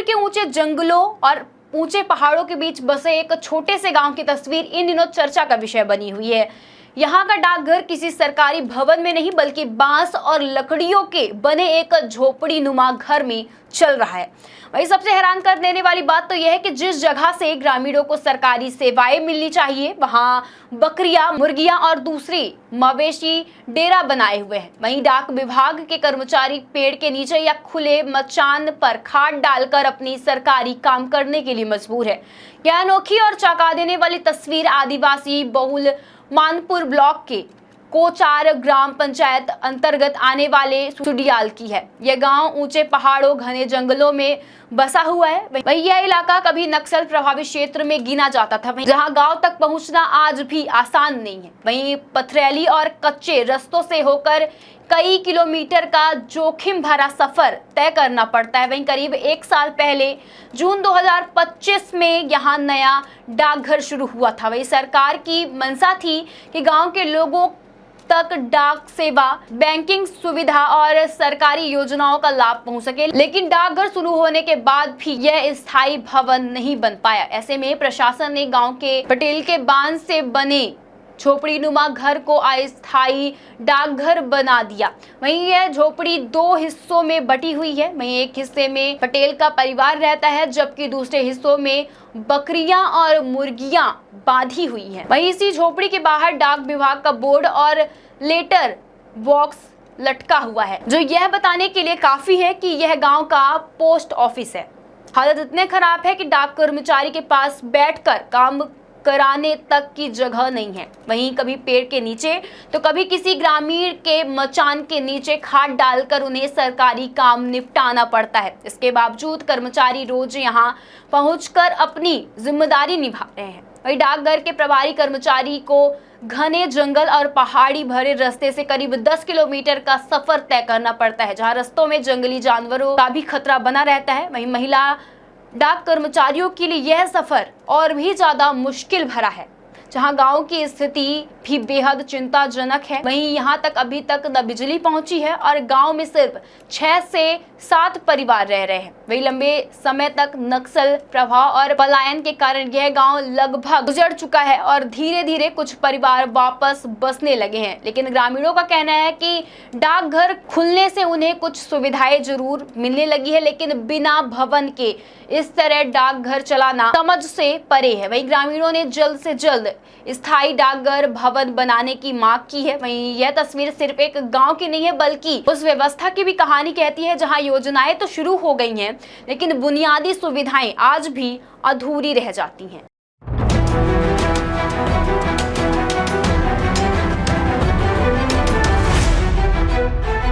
के ऊंचे जंगलों और ऊंचे पहाड़ों के बीच बसे एक छोटे से गांव की तस्वीर इन दिनों चर्चा का विषय बनी हुई है। यहाँ का डाकघर किसी सरकारी भवन में नहीं बल्कि बांस और लकड़ियों के बने एक झोपड़ी नुमा घर में चल रहा है। वही सबसे हैरान कर देने वाली बात तो यह है कि जिस जगह से ग्रामीणों को सरकारी सेवाएं मिलनी चाहिए वहां बकरियां, मुर्गियां और दूसरी मवेशी डेरा बनाए हुए हैं। वहीं डाक विभाग के कर्मचारी पेड़ के नीचे या खुले मचान पर खाट डालकर अपनी सरकारी काम करने के लिए मजबूर है। यह अनोखी और चौंका देने वाली तस्वीर आदिवासी बहुल मानपुर ब्लॉक के कोचार ग्राम पंचायत अंतर्गत आने वाले सुडियाल की है। यह गांव ऊंचे पहाड़ों, घने जंगलों में बसा हुआ है। वहीं यह इलाका कभी नक्सल प्रभावित क्षेत्र में गिना जाता था, जहां गांव तक पहुंचना आज भी आसान नहीं है। वहीं पथरीली और कच्चे रास्तों से होकर कई किलोमीटर का जोखिम भरा सफर तय करना पड़ता है। वहीं करीब 1 साल पहले जून 2025 में यहाँ नया डाकघर शुरू हुआ था। वहीं सरकार की मंशा थी कि गांव के लोगों तक डाक सेवा, बैंकिंग सुविधा और सरकारी योजनाओं का लाभ पहुंच सके, लेकिन डाकघर शुरू होने के बाद भी यह स्थायी भवन नहीं बन पाया। ऐसे में प्रशासन ने गांव के पटेल के बांध से बने झोपड़ी नुमा घर को अस्थायी डाकघर बना दिया। वहीं यह झोपड़ी 2 हिस्सों में बटी हुई है। वहीं एक हिस्से में पटेल का परिवार रहता है, जबकि दूसरे हिस्सों में बकरियां और मुर्गियां बांधी हुई हैं। वहीं इसी झोपड़ी के बाहर डाक विभाग का बोर्ड और लेटर बॉक्स लटका हुआ है, जो यह बताने के लिए काफी है कि यह गांव का पोस्ट ऑफिस है। हालत इतने खराब है कि डाक कर्मचारी के पास बैठकर काम कराने तक की जगह नहीं है। वहीं कभी पेड़ के नीचे तो कभी किसी ग्रामीण के मचान के नीचे खाट डालकर उन्हें सरकारी काम निपटाना पड़ता है। इसके बावजूद कर्मचारी रोज यहां पहुंचकर अपनी जिम्मेदारी निभा रहे हैं। वहीं डाकघर के प्रभारी कर्मचारी को घने जंगल और पहाड़ी भरे रास्ते से करीब 10 किलोमीटर का सफर तय करना पड़ता है, जहां रास्तों में जंगली जानवरों का भी खतरा बना रहता है। वहीं महिला डाक कर्मचारियों के लिए यह सफर और भी ज्यादा मुश्किल भरा है, जहां गांव की स्थिति भी बेहद चिंताजनक है। वहीं यहां तक अभी तक न बिजली पहुंची है और गांव में सिर्फ 6 से 7 परिवार रह रहे हैं। वहीं लंबे समय तक नक्सल प्रभाव और पलायन के कारण यह गांव लगभग उजड़ चुका है और धीरे धीरे कुछ परिवार वापस बसने लगे हैं। लेकिन ग्रामीणों का कहना है कि डाकघर खुलने से उन्हें कुछ सुविधाएं जरूर मिलने लगी है, लेकिन बिना भवन के इस तरह डाकघर चलाना समझ से परे है। वहीं ग्रामीणों ने जल्द से जल्द स्थायी डाकघर भवन बनाने की मांग की है। वहीं यह तस्वीर सिर्फ एक गांव की नहीं है बल्कि उस व्यवस्था की भी कहानी कहती है, जहां योजनाएं तो शुरू हो गई हैं, लेकिन बुनियादी सुविधाएं आज भी अधूरी रह जाती हैं।